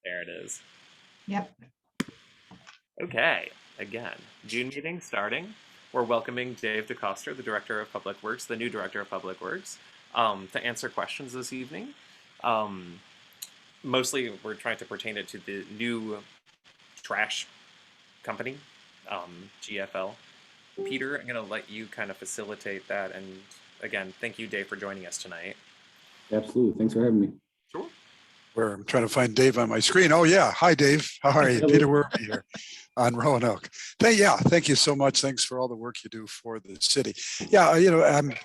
There it is. Yep. Okay, again, June meeting starting. We're welcoming Dave DeCoster, the Director of Public Works, the new Director of Public Works, to answer questions this evening. Um, Mostly, we're trying to pertain it to the new trash company, GFL. Peter, I'm going to let you kind of facilitate that. And again, thank you, Dave, for joining us tonight. Absolutely. Thanks for having me. Sure. Where I'm trying to find Dave on my screen. Oh yeah. Hi, Dave. How are you? Hello. Peter Werby here on Roanoke. Thank you so much. Thanks for all the work you do for the city. Yeah,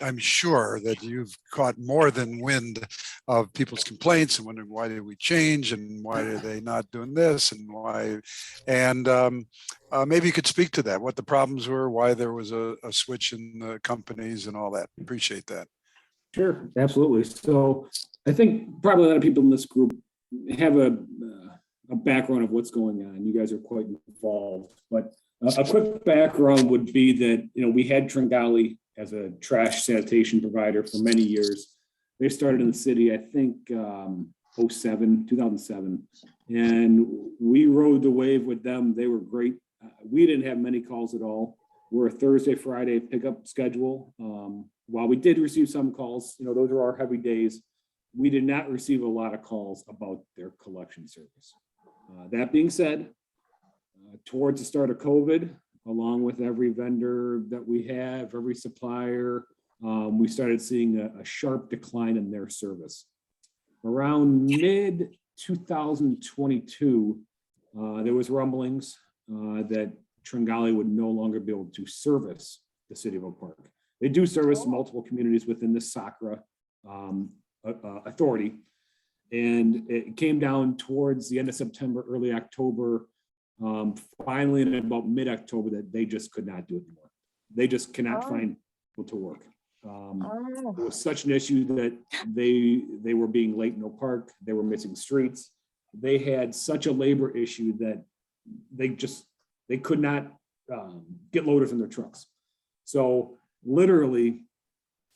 I'm sure that you've caught more than wind of people's complaints and wondering why did we change and why are they not doing this and why. And maybe you could speak to that, what the problems were, why there was a switch in the companies and all that. Appreciate that. Sure, absolutely. So I think probably a lot of people in this group have a background of what's going on. You guys are quite involved, but a quick background would be that, we had Tringali as a trash sanitation provider for many years. They started in the city, I think, 2007, and we rode the wave with them. They were great. We didn't have many calls at all. We're a Thursday, Friday pickup schedule. While we did receive some calls, those are our heavy days. We did not receive a lot of calls about their collection service. That being said, towards the start of COVID, along with every vendor that we have, every supplier, we started seeing a sharp decline in their service. Around mid 2022, there was rumblings that Tringali would no longer be able to service the city of Oak Park. They do service multiple communities within the SACRA authority. And it came down towards the end of September, early October, finally in about mid-October that they just could not do it anymore. They just cannot find people to work. It was such an issue that they were being late in Oak Park. They were missing streets. They had such a labor issue that they could not get loaders in their trucks. So literally,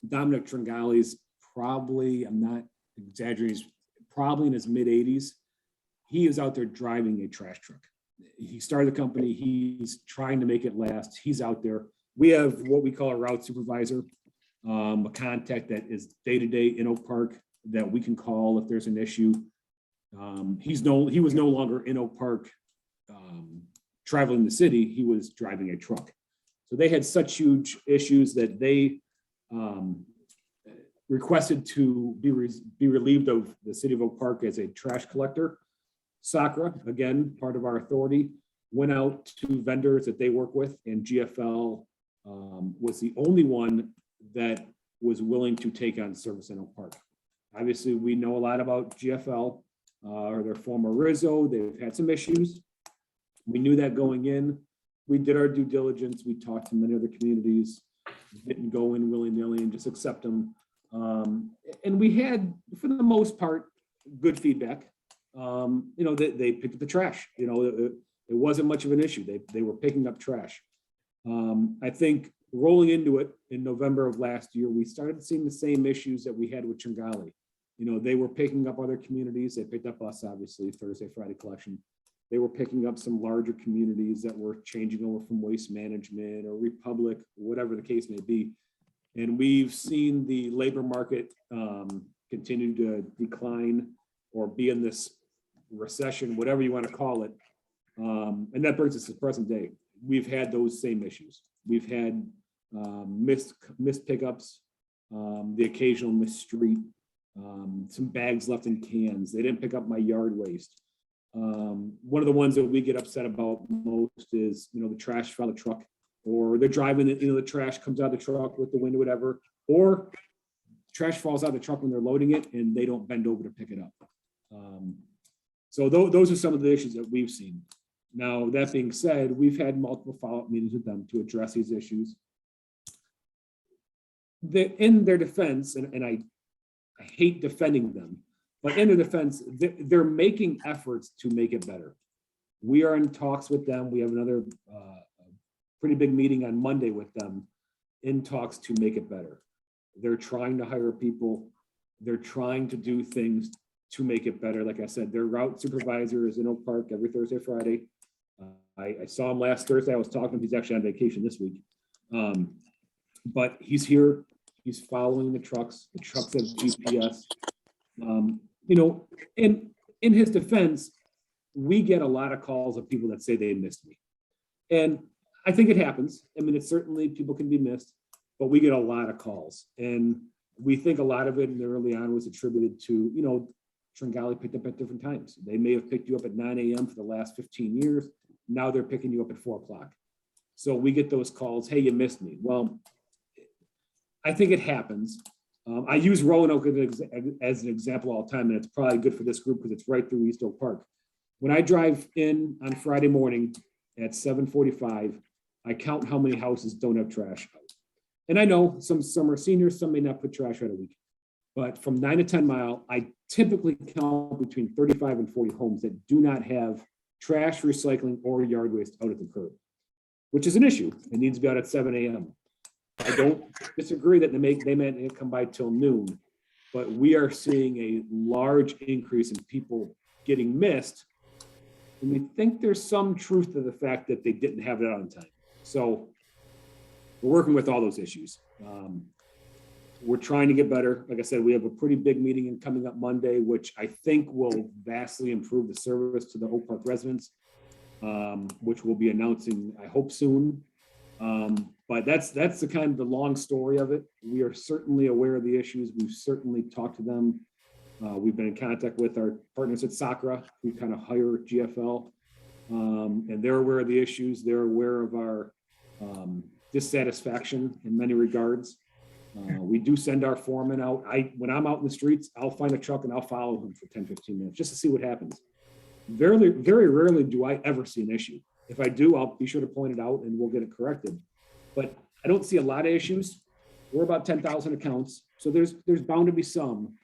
Dominic Tringali's probably, I'm not exaggerating, probably in his mid 80s. He is out there driving a trash truck. He started the company. He's trying to make it last. He's out there. We have what we call a route supervisor, a contact that is day-to-day in Oak Park that we can call if there's an issue. He was no longer in Oak Park traveling the city. He was driving a truck. So they had such huge issues that they requested to be relieved of the city of Oak Park as a trash collector. SACRA, again, part of our authority, went out to vendors that they work with, and GFL was the only one that was willing to take on service in Oak Park. Obviously, we know a lot about GFL, or their former Rizzo. They've had some issues. We knew that going in. We did our due diligence. We talked to many other communities, didn't go in willy-nilly and just accept them. And we had, for the most part, good feedback. They picked up the trash. It wasn't much of an issue. They were picking up trash. I think rolling into it in November of last year, we started seeing the same issues that we had with Tringali. They were picking up other communities. They picked up us, obviously, Thursday, Friday collection. They were picking up some larger communities that were changing over from Waste Management or Republic, whatever the case may be. And we've seen the labor market continue to decline or be in this recession, whatever you want to call it. And that brings us to the present day. We've had those same issues. We've had missed pickups, the occasional missed street, some bags left in cans. They didn't pick up my yard waste. One of the ones that we get upset about most is, the trash fell out of the truck, or they're driving it, the trash comes out of the truck with the wind or whatever, or trash falls out of the truck when they're loading it and they don't bend over to pick it up. So those are some of the issues that we've seen. Now, that being said, we've had multiple follow-up meetings with them to address these issues. In their defense, and I hate defending them, but in their defense, they're making efforts to make it better. We are in talks with them. We have another pretty big meeting on Monday with them in talks to make it better. They're trying to hire people. They're trying to do things to make it better. Like I said, their route supervisor is in Oak Park every Thursday, Friday. I saw him last Thursday. I was talking to him. He's actually on vacation this week. But he's here. He's following the trucks. The trucks have GPS. You know, and in his defense, we get a lot of calls of people that say they missed me. And I think it happens. I mean, it's certainly people can be missed, but we get a lot of calls. And we think a lot of it in the early on was attributed to, you know, Tringali picked up at different times. They may have picked you up at 9 a.m. for the last 15 years. Now they're picking you up at 4 o'clock. So we get those calls, hey, you missed me. Well, I think it happens. I use Roanoke as an example all the time, and it's probably good for this group because it's right through East Oak Park. When I drive in on Friday morning at 7:45, I count how many houses don't have trash out. And I know some are seniors, some may not put trash out a week. But from 9 to 10 mile, I typically count between 35 and 40 homes that do not have trash, recycling, or yard waste out at the curb, which is an issue. It needs to be out at 7 a.m. I don't disagree that they may come by till noon, but we are seeing a large increase in people getting missed. And we think there's some truth to the fact that they didn't have it out on time. So we're working with all those issues. We're trying to get better. Like I said, we have a pretty big meeting coming up Monday, which I think will vastly improve the service to the Oak Park residents, which we'll be announcing, I hope, soon. But that's the kind of the long story of it. We are certainly aware of the issues. We've certainly talked to them. We've been in contact with our partners at Sacra, who kind of hire GFL, and they're aware of the issues. They're aware of our dissatisfaction in many regards. We do send our foreman out. When I'm out in the streets, I'll find a truck and I'll follow him for 10, 15 minutes just to see what happens. Very, very rarely do I ever see an issue. If I do, I'll be sure to point it out and we'll get it corrected. But I don't see a lot of issues. We're about 10,000 accounts. So there's bound to be some,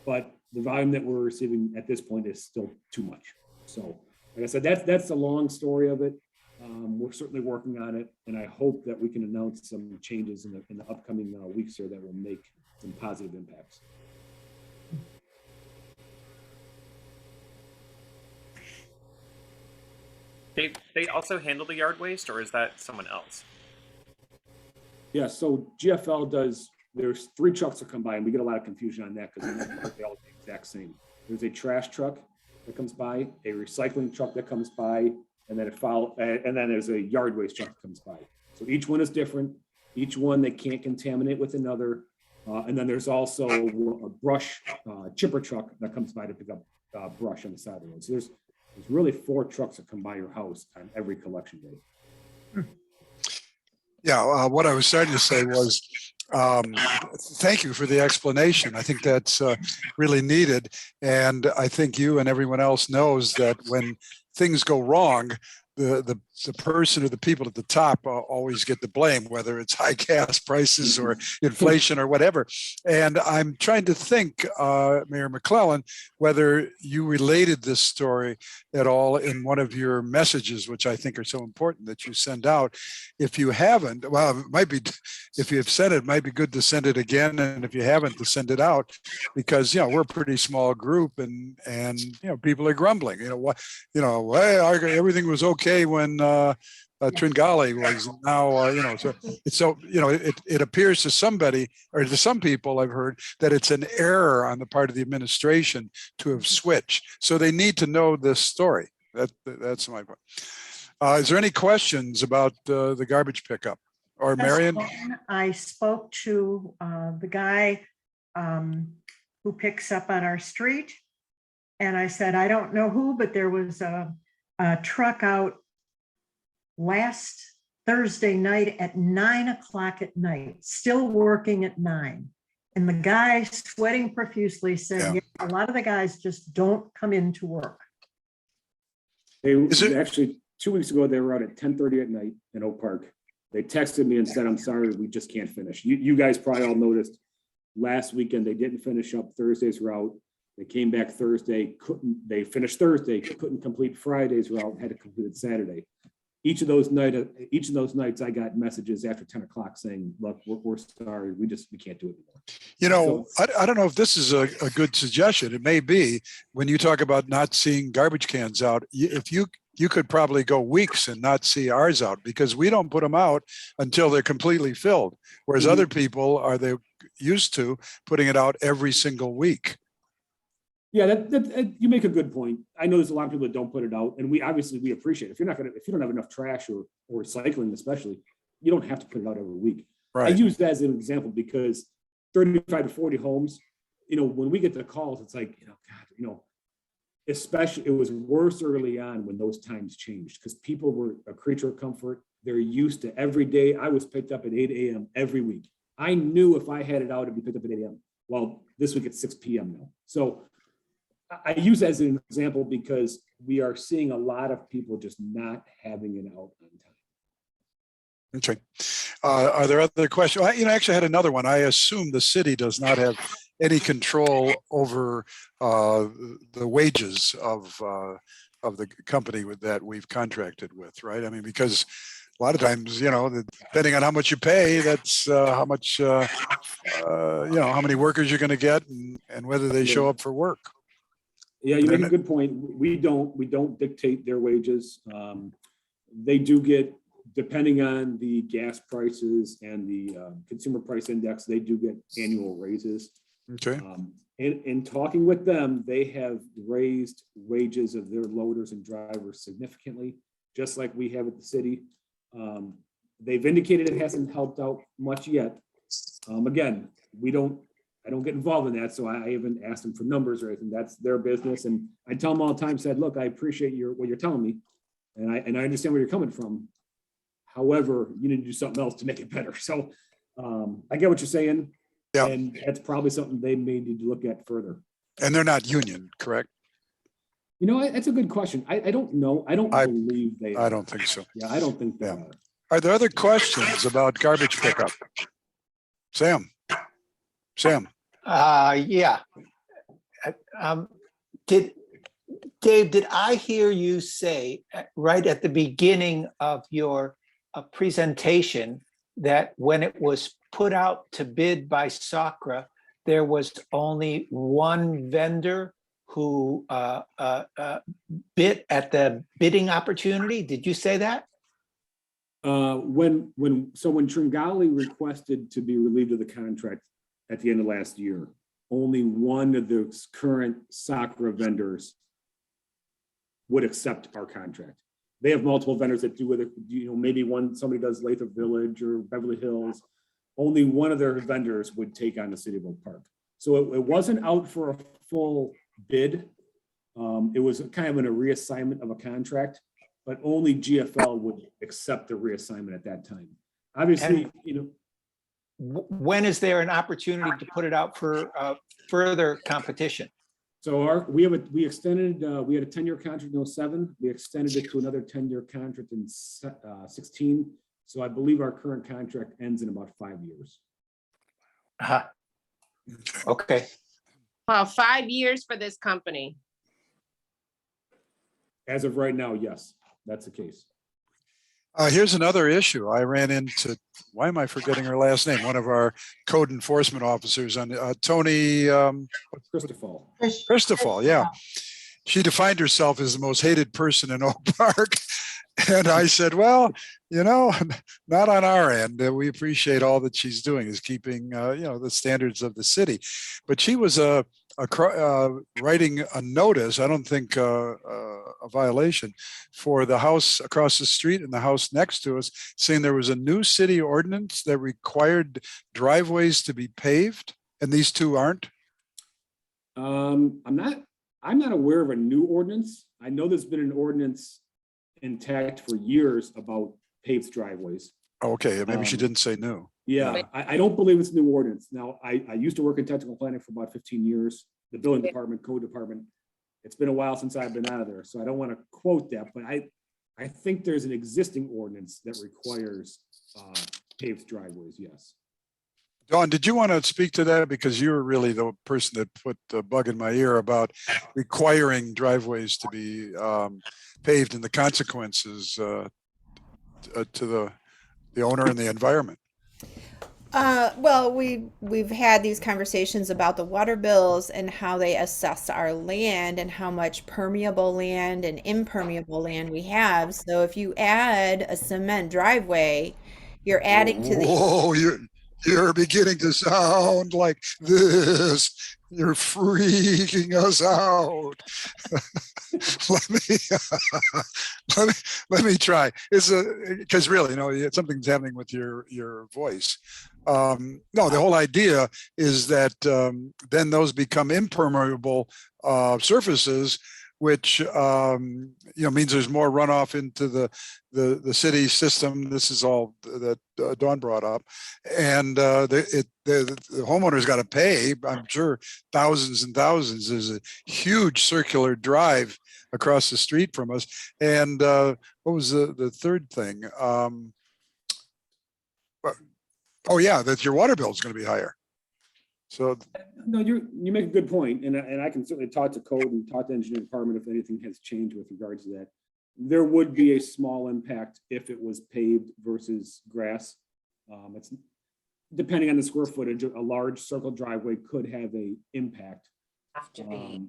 but the volume that we're receiving at this point is still too much. So like I said, that's the long story of it. We're certainly working on it, and I hope that we can announce some changes in the upcoming weeks here that will make some positive impacts. They also handle the yard waste, or is that someone else? Yeah, so GFL does, there's 3 trucks that come by, and we get a lot of confusion on that because they all the exact same. There's a trash truck that comes by, a recycling truck that comes by, and then and then there's a yard waste truck that comes by. So each one is different. Each one they can't contaminate with another. And then there's also a brush chipper truck that comes by to pick up brush on the side of the road. So there's really 4 trucks that come by your house on every collection day. Yeah, what I was starting to say was, thank you for the explanation. I think that's really needed. And I think you and everyone else knows that when things go wrong, the person or the people at the top always get the blame, whether it's high gas prices or inflation or whatever. And I'm trying to think, Mayor McClellan, whether you related this story at all in one of your messages, which I think are so important that you send out. If you haven't, well, it might be, if you've said it, it might be good to send it again. And if you haven't, to send it out, because, we're a pretty small group and people are grumbling, everything was okay when Tringali was now, so it appears to somebody or to some people I've heard that it's an error on the part of the administration to have switched. So they need to know this story. That's my point. Is there any questions about the garbage pickup or Marion? I spoke to the guy who picks up on our street, and I said, I don't know who, but there was a truck out last Thursday night at 9 o'clock at night, still working at 9. And the guy, sweating profusely, said, a lot of the guys just don't come into work. Actually 2 weeks ago, they were out at 10:30 at night in Oak Park. They texted me and said, I'm sorry, we just can't finish. You guys probably all noticed last weekend, they didn't finish up Thursday's route. They came back Thursday, they finished Thursday, couldn't complete Friday's route, had to complete it Saturday. Each of those nights, I got messages after 10 o'clock saying, look, we're sorry, we can't do it anymore. You know, So- I don't know if this is a good suggestion. It may be when you talk about not seeing garbage cans out, if you could probably go weeks and not see ours out because we don't put them out until they're completely filled. Whereas Mhm. other people they used to putting it out every single week. Yeah, you make a good point. I know there's a lot of people that don't put it out, and we appreciate it. If you don't have enough trash or recycling, especially, you don't have to put it out every week. I Right. use that as an example because 35 to 40 homes, when we get the calls, it's like, God, especially it was worse early on when those times changed because people were a creature of comfort. They're used to every day. I was picked up at 8 a.m. every week. I knew if I had it out, it'd be picked up at 8 a.m. Well, this week it's 6 p.m. now. So I use that as an example because we are seeing a lot of people just not having it out on time. Okay. Are there other questions? I actually had another one. I assume the city does not have any control over the wages of the company that we've contracted with, right? I mean, because a lot of times, depending on how much you pay, that's how much, how many workers you're going to get and whether they show up for work. Yeah, you make a good point. We don't dictate their wages. They do get, depending on the gas prices and the consumer price index, they do get annual raises. Okay. In talking with them, they have raised wages of their loaders and drivers significantly, just like we have at the city. They've indicated it hasn't helped out much yet. Again, I don't get involved in that, so I haven't asked them for numbers or anything. That's their business, and I tell them all the time. Said, look, I appreciate what you're telling me, and I understand where you're coming from. However, you need to do something else to make it better. So I get what you're saying. Yeah. And that's probably something they may need to look at further. And they're not union, correct? That's a good question. I don't know. I don't believe they are. I don't think so. Yeah, I don't think they are. Are there other questions about garbage pickup? Sam? Yeah. Did I hear you say right at the beginning of your presentation that when it was put out to bid by SACRA, there was only one vendor who bid at the bidding opportunity? Did you say that? When Tringali requested to be relieved of the contract at the end of last year, only one of the current SACRA vendors would accept our contract. They have multiple vendors that do it. Maybe somebody does Lathrop Village or Beverly Hills. Only one of their vendors would take on the City of Oak Park. So it wasn't out for a full bid. It was kind of a reassignment of a contract, but only GFL would accept the reassignment at that time. Obviously, when is there an opportunity to put it out for further competition? So we extended, we had a 10-year contract in 07. We extended it to another 10-year contract in 16. So I believe our current contract ends in about 5 years. Okay. Well, 5 years for this company. As of right now, yes, that's the case. Here's another issue. I ran into, why am I forgetting her last name? One of our code enforcement officers on Tony Christophal. Yeah. She defined herself as the most hated person in Oak Park. And I said, well, not on our end. We appreciate all that she's doing is keeping, the standards of the city. But she was writing a notice, I don't think a violation, for the house across the street and the house next to us, saying there was a new city ordinance that required driveways to be paved, and these two aren't. I'm not aware of a new ordinance. I know there's been an ordinance intact for years about paved driveways. Okay, maybe she didn't say new. Yeah, I don't believe it's a new ordinance. Now, I used to work in technical planning for about 15 years, the building department, code department. It's been a while since I've been out of there, so I don't want to quote that, but I think there's an existing ordinance that requires paved driveways, yes. Dawn, did you want to speak to that? Because you were really the person that put the bug in my ear about requiring driveways to be paved and the consequences to the owner and the environment. Well, we've had these conversations about the water bills and how they assess our land and how much permeable land and impermeable land we have. So if you add a cement driveway, you're adding to the Whoa, you're beginning to sound like this. You're freaking us out. let me let me let me try. It's a because really, something's happening with your voice. No, the whole idea is that then those become impermeable surfaces, which means there's more runoff into the city system. This is all that Dawn brought up, and the homeowner's got to pay, I'm sure, thousands and thousands. There's a huge circular drive across the street from us. And what was the third thing? Oh yeah, that your water bill is going to be higher. So No, you make a good point, and I can certainly talk to code and talk to engineering department if anything has changed with regards to that. There would be a small impact if it was paved versus grass. It's depending on the square footage. A large circle driveway could have a impact.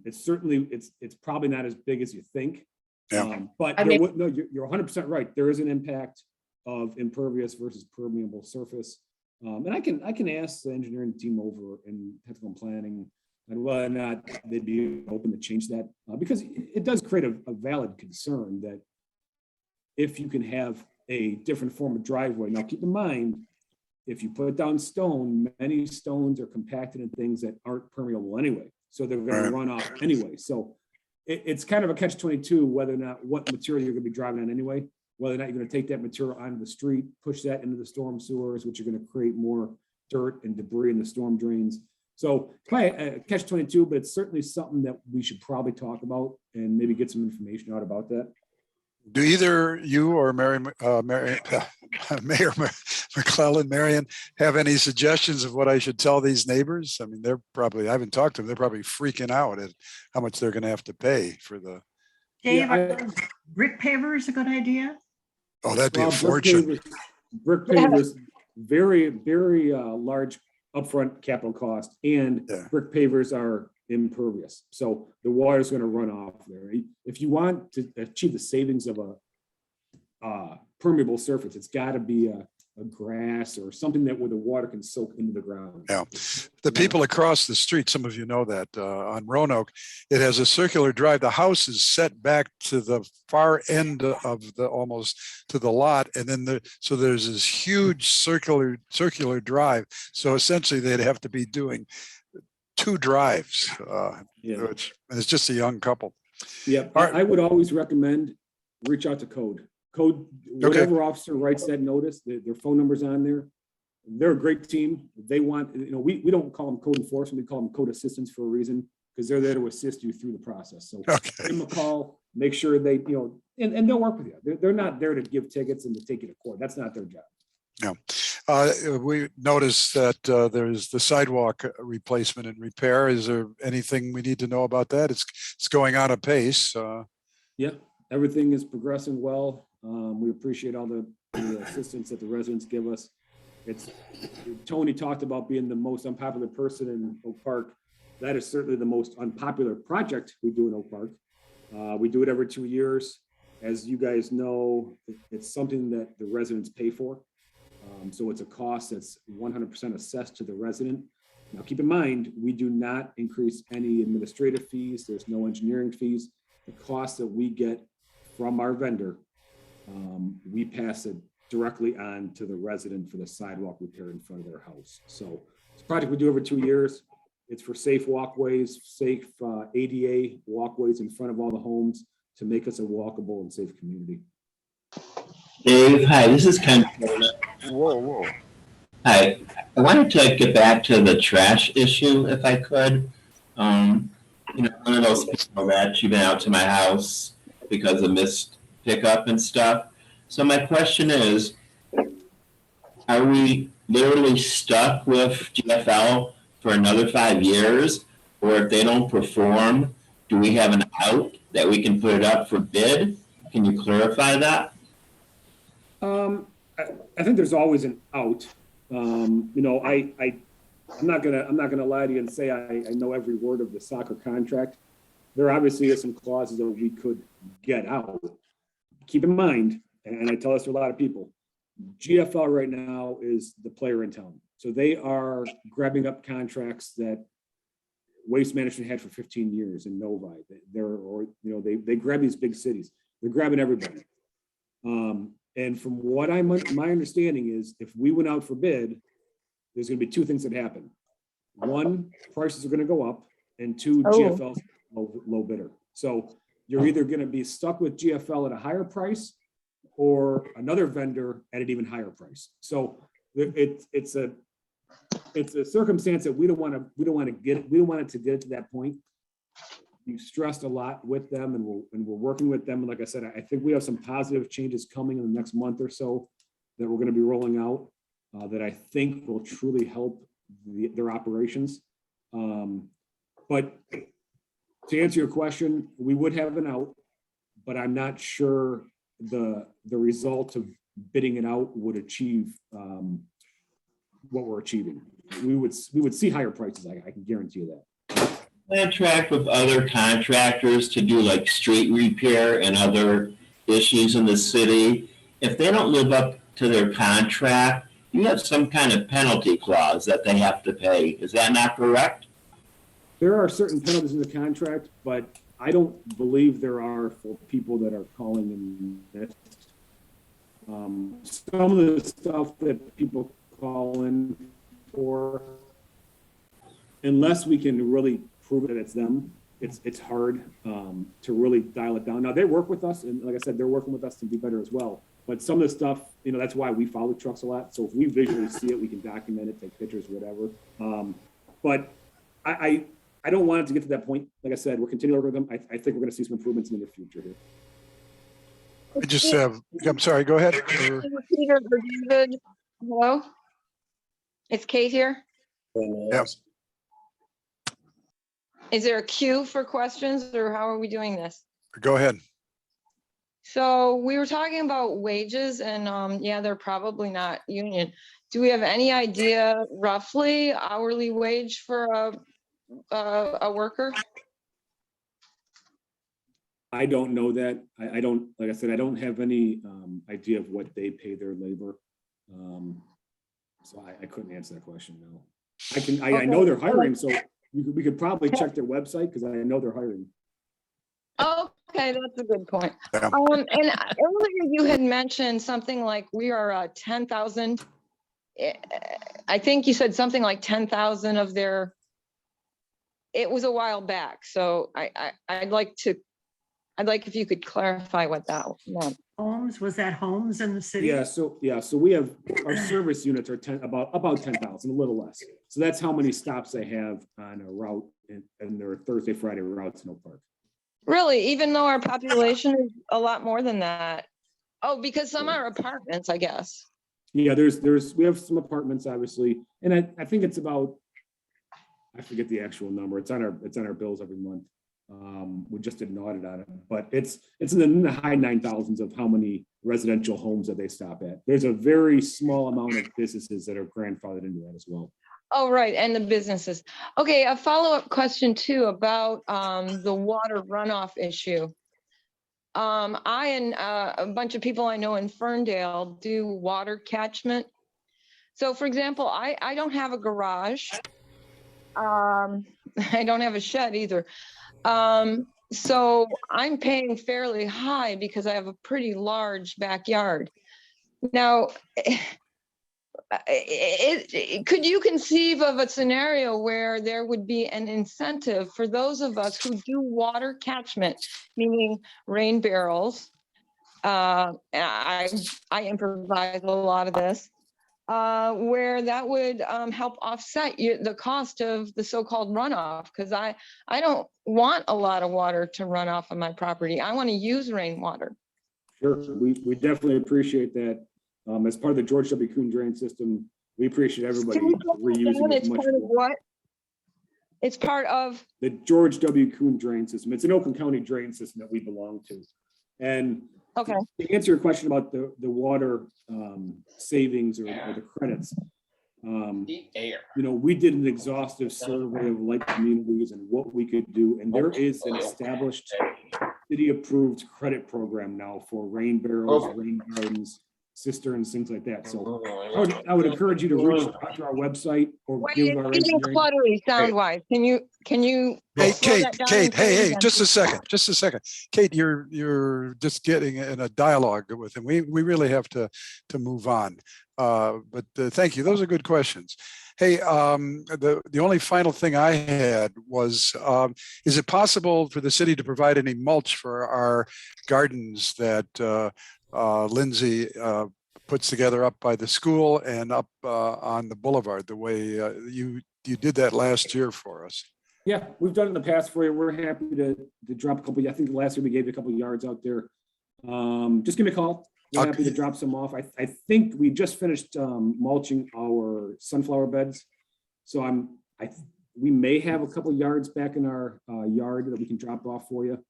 It's certainly it's probably not as big as you think. Yeah. But you're 100% right. There is an impact of impervious versus permeable surface. And I can ask the engineering team over in technical planning and whether or not they'd be open to change that, because it does create a valid concern that if you can have a different form of driveway. Now, keep in mind, if you put down stone, many stones are compacted in things that aren't permeable anyway, so they're going to run off anyway. So it's kind of a catch-22 whether or not what material you're going to be driving on anyway. Whether or not you're going to take that material onto the street, push that into the storm sewers, which are going to create more dirt and debris in the storm drains. So catch-22, but it's certainly something that we should probably talk about and maybe get some information out about that. Do either you or Mayor McClellan, Marion, have any suggestions of what I should tell these neighbors? I mean, I haven't talked to them. They're probably freaking out at how much they're going to have to pay for the. Dave, are those brick pavers a good idea? Oh, that'd be a fortune. Brick pavers, very, very large upfront capital cost, and brick pavers are impervious. So the water is going to run off there. If you want to achieve the savings of a permeable surface, it's got to be a grass or something that where the water can soak into the ground. Yeah. The people across the street, some of you know that on Roanoke, it has a circular drive. The house is set back to the far end of almost to the lot. And then so there's this huge circular drive. So essentially they'd have to be doing 2 drives, which it's just a young couple. Yeah. I would always recommend reach out to code. Whatever officer writes that notice, their phone number's on there. They're a great team. They want, we don't call them code enforcement, we call them code assistants for a reason, because they're there to assist you through the process. So give them a call, make sure they, and they'll work with you. They're not there to give tickets and to take you to court. That's not their job. No. We noticed that there's the sidewalk replacement and repair. Is there anything we need to know about that? It's going on apace. Yeah, everything is progressing well. We appreciate all the assistance that the residents give us. Tony talked about being the most unpopular person in Oak Park. That is certainly the most unpopular project we do in Oak Park. We do it every 2 years. As you guys know, it's something that the residents pay for. So it's a cost that's 100% assessed to the resident. Now, keep in mind, we do not increase any administrative fees. There's no engineering fees. The cost that we get from our vendor, we pass it directly on to the resident for the sidewalk repair in front of their house. So it's a project we do every 2 years. It's for safe walkways, safe ADA walkways in front of all the homes to make us a walkable and safe community. Dave, hi, this is Ken. Whoa. Hi, I wanted to get back to the trash issue if I could. One of those people that you've been out to my house because of missed pickup and stuff. So my question is, are we literally stuck with GFL for another 5 years? Or if they don't perform, do we have an out that we can put it up for bid? Can you clarify that? I think there's always an out. You know, I'm not gonna lie to you and say I know every word of the soccer contract. There obviously is some clauses that we could get out. Keep in mind, and I tell this to a lot of people, GFL right now is the player in town. So they are grabbing up contracts that Waste Management had for 15 years in Novi. They grab these big cities. They're grabbing everybody. And from what my understanding is, if we went out for bid, there's going to be two things that happen. One, prices are going to go up, and two, GFL's low bidder. So you're either going to be stuck with GFL at a higher price or another vendor at an even higher price. So it's a circumstance that we don't want it to get to that point. We've stressed a lot with them, and we're working with them. And like I said, I think we have some positive changes coming in the next month or so that we're going to be rolling out that I think will truly help their operations. But to answer your question, we would have an out, but I'm not sure the result of bidding it out would achieve what we're achieving. We would see higher prices. I can guarantee you that. Contract with other contractors to do like street repair and other issues in the city. If they don't live up to their contract, you have some kind of penalty clause that they have to pay. Is that not correct? There are certain penalties in the contract, but I don't believe there are for people that are calling in this. Some of the stuff that people call in for, unless we can really prove that it's them, it's hard to really dial it down. Now they work with us, and like I said, they're working with us to be better as well. But some of the stuff, you know, that's why we follow trucks a lot. So if we visually see it, we can document it, take pictures, whatever. But I don't want it to get to that point. Like I said, we're continuing to work with them. I think we're going to see some improvements in the future here. I just have, I'm sorry, go ahead. Peter or David, hello? It's Kate here. Yes. Is there a queue for questions or how are we doing this? Go ahead. So we were talking about wages and yeah, they're probably not union. Do we have any idea roughly hourly wage for a worker? I don't know that. I don't, like I said, I don't have any idea of what they pay their labor. So I couldn't answer that question, no. I know they're hiring, so we could probably check their website because I know they're hiring. Okay, that's a good point. Yeah. And earlier you had mentioned something like we are 10,000. I think you said something like 10,000 of their, it was a while back. So I'd like if you could clarify what that meant. Homes, was that homes in the city? Yeah, so we have, our service units are about 10,000, a little less. So that's how many stops they have on a route in their Thursday, Friday routes in Oak Park. Really, even though our population is a lot more than that? Oh, because some are apartments, I guess. Yeah, we have some apartments, obviously, and I think it's about, I forget the actual number. It's on our bills every month. We just did an audit on it, but it's in the high 9,000s of how many residential homes that they stop at. There's a very small amount of businesses that are grandfathered into that as well. Oh, right, and the businesses. Okay, a follow-up question too about the water runoff issue. I and a bunch of people I know in Ferndale do water catchment. So for example, I don't have a garage. I don't have a shed either. So I'm paying fairly high because I have a pretty large backyard. Now, could you conceive of a scenario where there would be an incentive for those of us who do water catchment, meaning rain barrels? I improvise a lot of this, where that would help offset the cost of the so-called runoff, because I don't want a lot of water to run off of my property. I want to use rainwater. Sure, we definitely appreciate that. As part of the George W. Kuhn drain system, we appreciate everybody reusing as much. Part of what? It's part of the George W. Kuhn drain system. It's an Oakland County drain system that we belong to. And okay, to answer your question about the water savings or the credits, We did an exhaustive survey of like communities and what we could do. And there is an established city-approved credit program now for rain barrels, rain gardens, cisterns, things like that. So I would encourage you to reach out to our website or Wait, give it's our getting engineering. cluttery sound-wise. Can you? Hey, slow Kate, that down Kate, and say it hey, again, just a please? second. Kate, you're just getting in a dialogue with him. We really have to move on. But thank you. Those are good questions. Hey, the only final thing I had was, is it possible for the city to provide any mulch for our gardens that Lindsay puts together up by the school and up on the boulevard, the way you did that last year for us? Yeah, we've done it in the past for you. We're happy to drop a couple. I think last year we gave you a couple of yards out there. Just give me a call. We're happy to drop some off. I think we just finished mulching our sunflower beds. So we may have a couple yards back in our yard that we can drop off for you.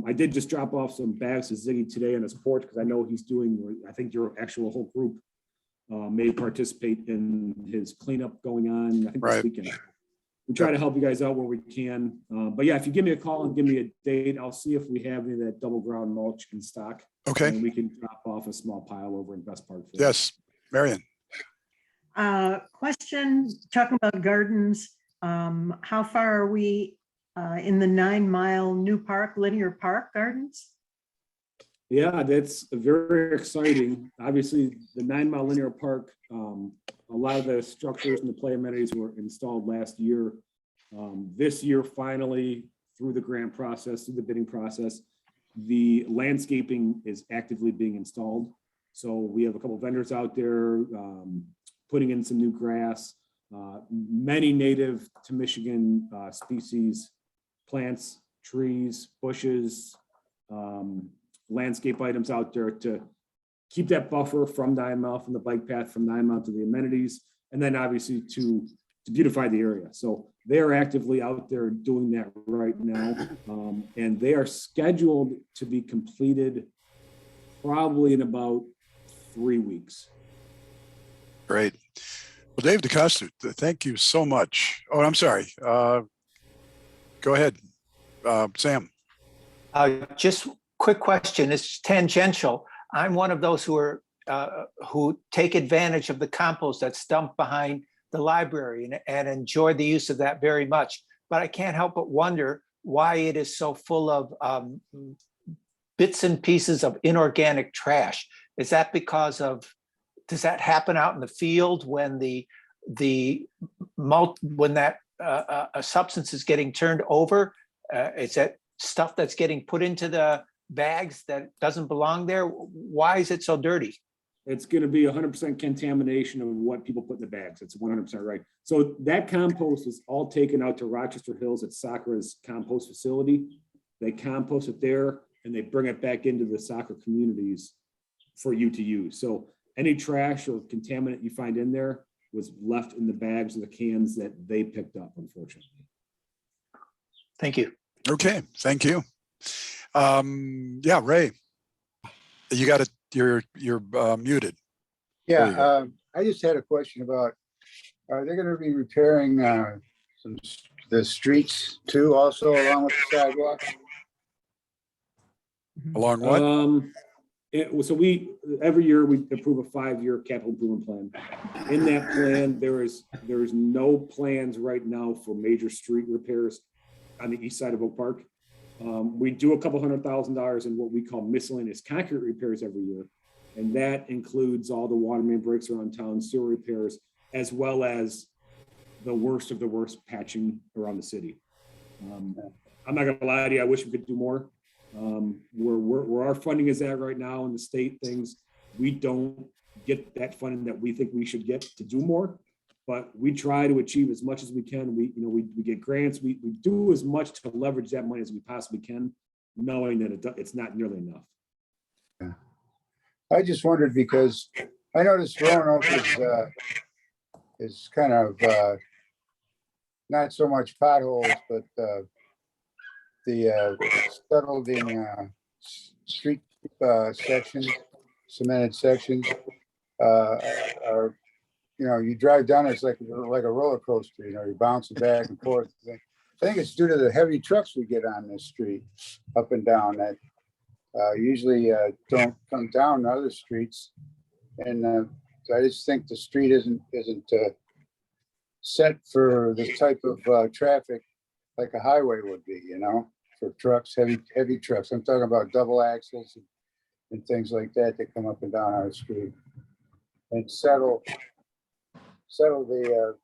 I did just drop off some bags to Ziggy today on his porch because I know he's doing, I think your actual whole group may participate in his cleanup going on, I think this weekend. We try to help you guys out where we can. But yeah, if you give me a call and give me a date, I'll see if we have any of that double ground mulch in stock. Okay. And we can drop off a small pile over in Best Park. Yes, Marion. Question, talking about gardens, how far are we in the 9 Mile New Park, Linear Park Gardens? Yeah, that's very exciting. Obviously, the 9 Mile Linear Park, a lot of the structures and the play amenities were installed last year. This year, finally, through the grant process, through the bidding process, the landscaping is actively being installed. So we have a couple of vendors out there putting in some new grass, many native to Michigan species, plants, trees, bushes, landscape items out there to keep that buffer from 9 Mile, from the bike path, from 9 Mile to the amenities, and then obviously to beautify the area. So they're actively out there doing that right now. And they are scheduled to be completed probably in about 3 weeks. Great. Well, Dave DeCoster, thank you so much. Oh, I'm sorry. Go ahead, Sam. Just quick question. It's tangential. I'm one of those who take advantage of the compost that's dumped behind the library and enjoy the use of that very much. But I can't help but wonder why it is so full of bits and pieces of inorganic trash. Is that because of, does that happen out in the field when when that a substance is getting turned over? Is that stuff that's getting put into the bags that doesn't belong there? Why is it so dirty? It's going to be 100% contamination of what people put in the bags. It's 100% right. So that compost is all taken out to Rochester Hills at Sacra's compost facility. They compost it there and they bring it back into the Sacra communities for you to use. So any trash or contaminant you find in there was left in the bags or the cans that they picked up, unfortunately. Thank you. Okay, thank you. Yeah, Ray, you got it. You're muted. Yeah, I just had a question about, are they going to be repairing the streets too, also along with the sidewalks? Along what? So every year we approve a 5-year capital improvement plan. In that plan, there is no plans right now for major street repairs on the east side of Oak Park. We do a couple $100,000 in what we call miscellaneous concrete repairs every year. And that includes all the water main breaks around town, sewer repairs, as well as the worst of the worst patching around the city. I'm not gonna lie to you, I wish we could do more. Where our funding is at right now in the state things, we don't get that funding that we think we should get to do more. But we try to achieve as much as we can. We get grants. We do as much to leverage that money as we possibly can, knowing that it's not nearly enough. Yeah. I just wondered because I noticed Roanoke is kind of not so much potholes, but the settled in street sections, cemented sections are you drive down, it's like a roller coaster, you're bouncing back and forth. I think it's due to the heavy trucks we get on this street up and down that usually don't come down other streets. And so I just think the street isn't set for this type of traffic like a highway would be, for trucks, heavy trucks. I'm talking about double axles and things like that come up and down our street and settle the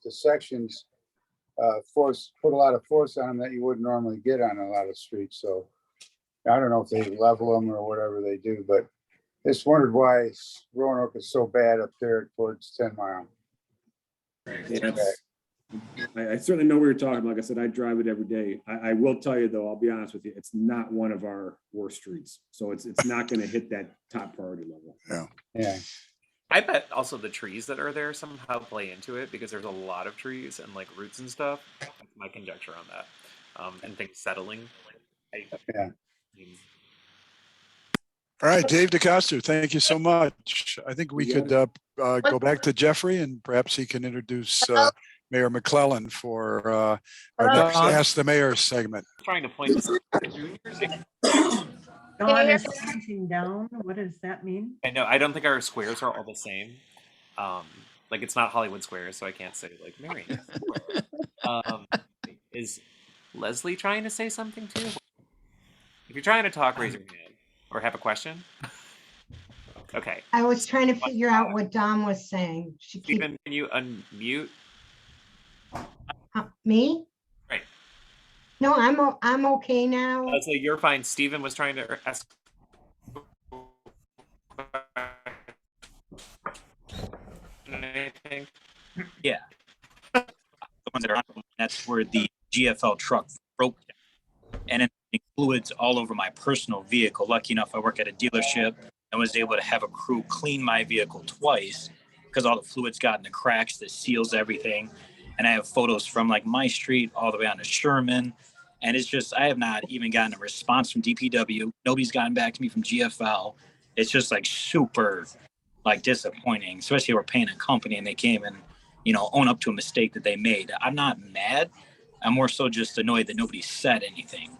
sections, put a lot of force on them that you wouldn't normally get on a lot of streets. So I don't know if they level them or whatever they do, but just wondered why Roanoke is so bad up there towards 10 Mile. I certainly know what you're talking about. Like I said, I drive it every day. I will tell you though, I'll be honest with you, it's not one of our worst streets. So it's not going to hit that top priority level. Yeah. I bet also the trees that are there somehow play into it because there's a lot of trees and like roots and stuff. That's my conjecture on that. And things settling. Yeah. All right, Dave DeCoster, thank you so much. I think we could go back to Jeffrey and perhaps he can introduce Mayor McClellan for our next Ask the Mayor segment. I'm trying to point to Dawn is pointing down. What does that mean? I know. I don't think our squares are all the same. Like it's not Hollywood Squares, so I can't say like Mary. Is Leslie trying to say something too? If you're trying to talk, raise your hand or have a question. Okay. I was trying to figure out what Dom was saying. Stephen, can you unmute? Me? Right. No, I'm okay now. Leslie, you're fine. Stephen was trying to ask. Anything? Yeah. The ones that are on, that's where the GFL truck broke down. And it fluids all over my personal vehicle. Lucky enough, I work at a dealership and was able to have a crew clean my vehicle twice because all the fluids got in the cracks that seals everything. And I have photos from like my street all the way on to Sherman. And it's just, I have not even gotten a response from DPW. Nobody's gotten back to me from GFL. It's just like super like disappointing, especially we're paying a company and they came and, own up to a mistake that they made. I'm not mad. I'm more so just annoyed that nobody said anything.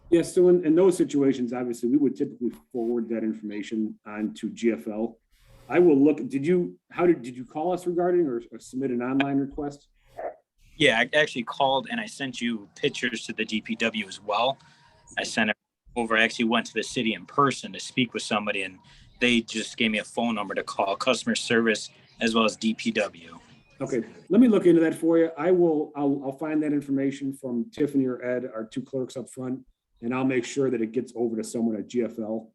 Yes, so in those situations, obviously, we would typically forward that information on to GFL. I will look. Did you call us regarding or submit an online request? Yeah, I actually called and I sent you pictures to the DPW as well. I sent it over. I actually went to the city in person to speak with somebody and they just gave me a phone number to call customer service as well as DPW. Okay, let me look into that for you. I'll find that information from Tiffany or Ed, our two clerks up front, and I'll make sure that it gets over to someone at GFL.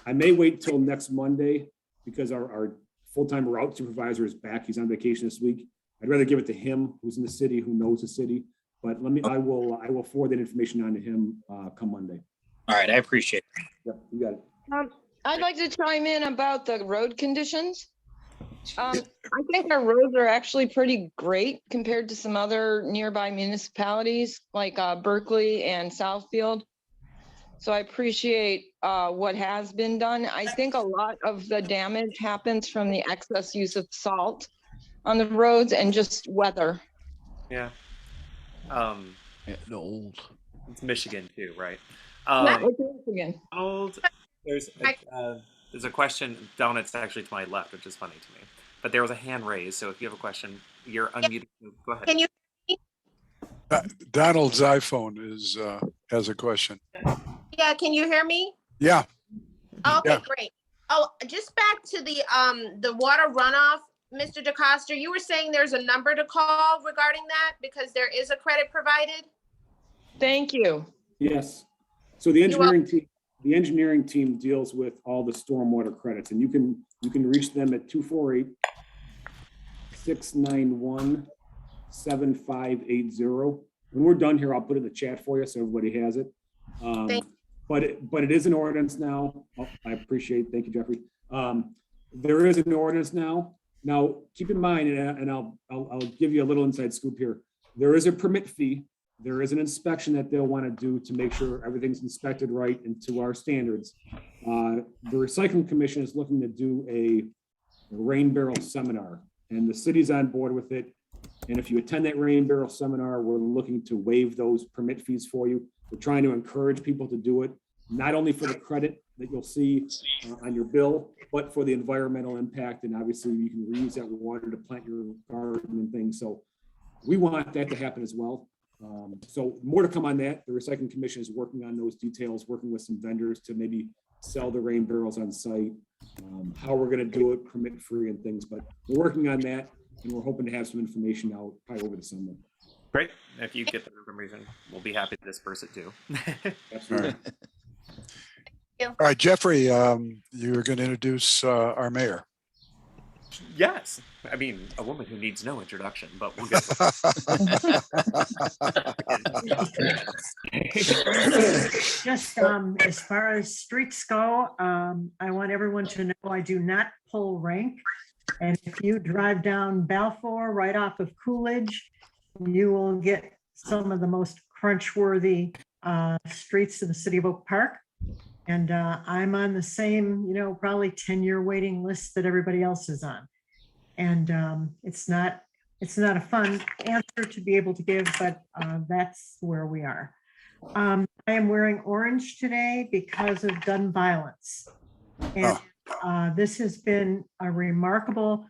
I may wait till next Monday because our full-time route supervisor is back. He's on vacation this week. I'd rather give it to him, who's in the city, who knows the city. But I will forward that information on to him come Monday. All right, I appreciate it. Yep, you got it. I'd like to chime in about the road conditions. I think our roads are actually pretty great compared to some other nearby municipalities like Berkeley and Southfield. So I appreciate what has been done. I think a lot of the damage happens from the excess use of salt on the roads and just weather. Yeah. It's Michigan too, right? Michigan. There's a question down. It's actually to my left, which is funny to me. But there was a hand raised, so if you have a question, you're unmuted. Go ahead. Can you? Donald's iPhone has a question. Yeah, can you hear me? Yeah. Okay, Yeah. great. Oh, just back to the water runoff, Mr. DeCoster, you were saying there's a number to call regarding that because there is a credit provided? Thank you. Yes. So the engineering team deals with all the stormwater credits, and you can reach them at 248-691-7580. When we're done here, I'll put it in the chat for you so everybody has it. But it is an ordinance now. Oh, I appreciate. Thank you, Jeffrey. There is an ordinance now. Now, keep in mind, and I'll give you a little inside scoop here. There is a permit fee. There is an inspection that they'll want to do to make sure everything's inspected right and to our standards. The Recycling Commission is looking to do rain barrel seminar, and the city's on board with it. And if you attend that rain barrel seminar, we're looking to waive those permit fees for you. We're trying to encourage people to do it, not only for the credit that you'll see on your bill, but for the environmental impact. And obviously you can reuse that water to plant your garden and things. So we want that to happen as well. So more to come on that. The Recycling Commission is working on those details, working with some vendors to maybe sell the rain barrels on site, how we're going to do it permit free and things, but we're working on that and we're hoping to have some information out probably over the summer. Great. If you get the information, we'll be happy to disperse it too. Absolutely. All right, Jeffrey, you're going to introduce our mayor. Yes. I mean, a woman who needs no introduction, but we'll get Just as far as streets go, I want everyone to know I do not pull rank. And if you drive down Balfour right off of Coolidge, you will get some of the most crunch-worthy streets of the city of Oak Park. And I'm on the same, probably 10-year waiting list that everybody else is on. And it's not a fun answer to be able to give, but that's where we are. I am wearing orange today because of gun violence. And this has been a remarkable,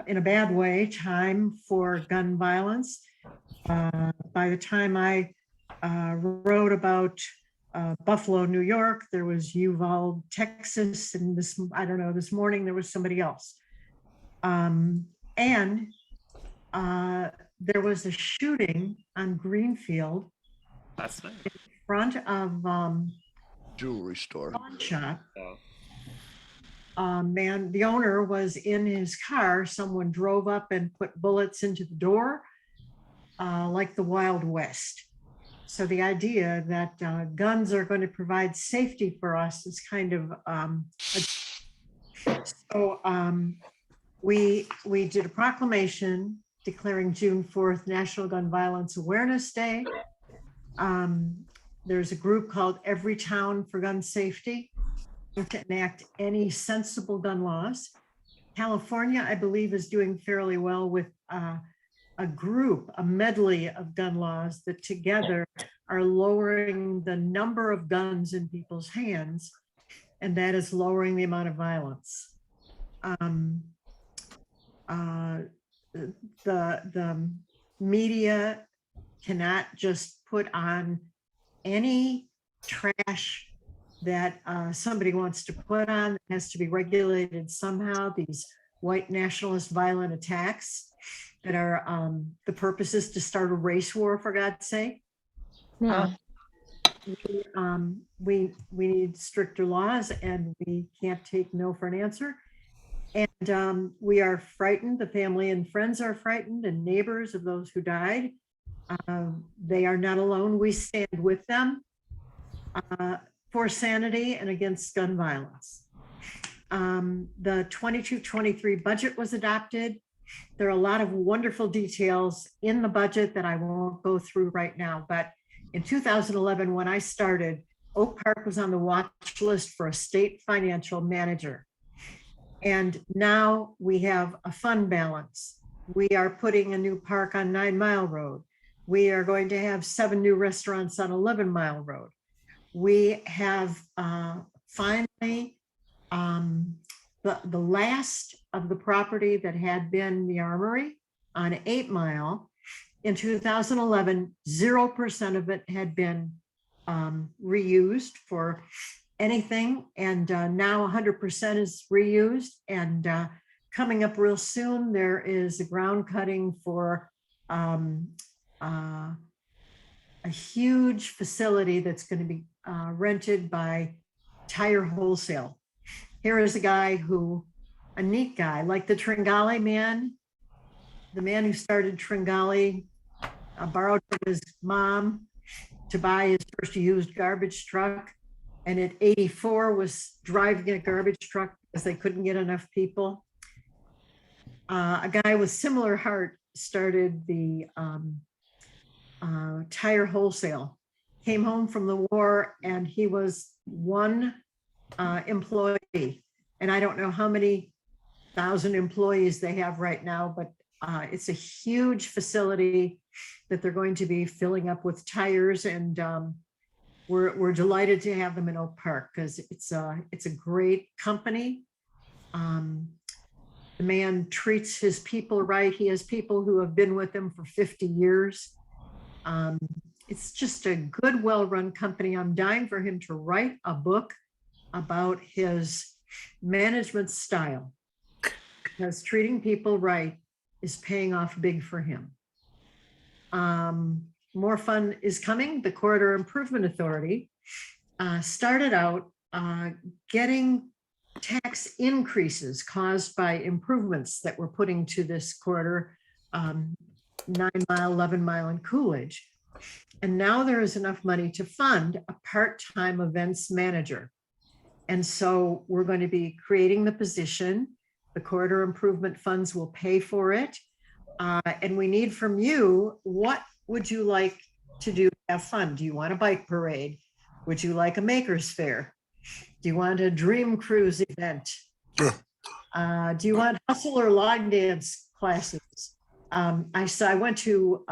in a bad way, time for gun violence. By the time I wrote about Buffalo, New York, there was Uvalde, Texas, and this morning there was somebody else. And there was a shooting on Greenfield. That's nice. In front of jewelry store. Pawn shop. Man, the owner was in his car. Someone drove up and put bullets into the door, like the Wild West. So the idea that guns are going to provide safety for us is kind of we did a proclamation declaring June 4th National Gun Violence Awareness Day. There's a group called Every Town for Gun Safety to enact any sensible gun laws. California, I believe, is doing fairly well with a medley of gun laws that together are lowering the number of guns in people's hands, and that is lowering the amount of violence. The media cannot just put on any trash that somebody wants to put on. It has to be regulated somehow. These white nationalist violent attacks that are the purpose is to start a race war, for God's sake. Yeah. We need stricter laws, and we can't take no for an answer. And we are frightened. The family and friends are frightened, and neighbors of those who died. They are not alone. We stand with them for sanity and against gun violence. The 22-23 budget was adopted. There are a lot of wonderful details in the budget that I won't go through right now, but in 2011, when I started, Oak Park was on the watch list for a state financial manager. And now we have a fund balance. We are putting a new park on 9 Mile Road. We are going to have 7 new restaurants on 11 Mile Road. We have finally the last of the property that had been the armory on 8 Mile. In 2011, 0% of it had been reused for anything, and now 100% is reused. And coming up real soon, there is a ground cutting for a huge facility that's going to be rented by Tire Wholesale. Here is a guy a neat guy, like the Tringali man, the man who started Tringali, borrowed from his mom to buy his first used garbage truck. And at 84 was driving a garbage truck because they couldn't get enough people. A guy with similar heart started the Tire Wholesale, came home from the war, and he was one employee. And I don't know how many thousand employees they have right now, but it's a huge facility that they're going to be filling up with tires, and we're delighted to have them in Oak Park because it's a great company. The man treats his people right. He has people who have been with him for 50 years. It's just a good, well-run company. I'm dying for him to write a book about his management style, because treating people right is paying off big for him. More fun is coming. The Corridor Improvement Authority started out getting tax increases caused by improvements that we're putting to this corridor, 9 Mile, 11 Mile, and Coolidge. And now there is enough money to fund a part-time events manager. And so we're going to be creating the position. The corridor improvement funds will pay for it. And we need from you, what would you like to do to have fun? Do you want a bike parade? Would you like a maker's fair? Do you want a dream cruise event? Do you want hustle or line dance classes? I went to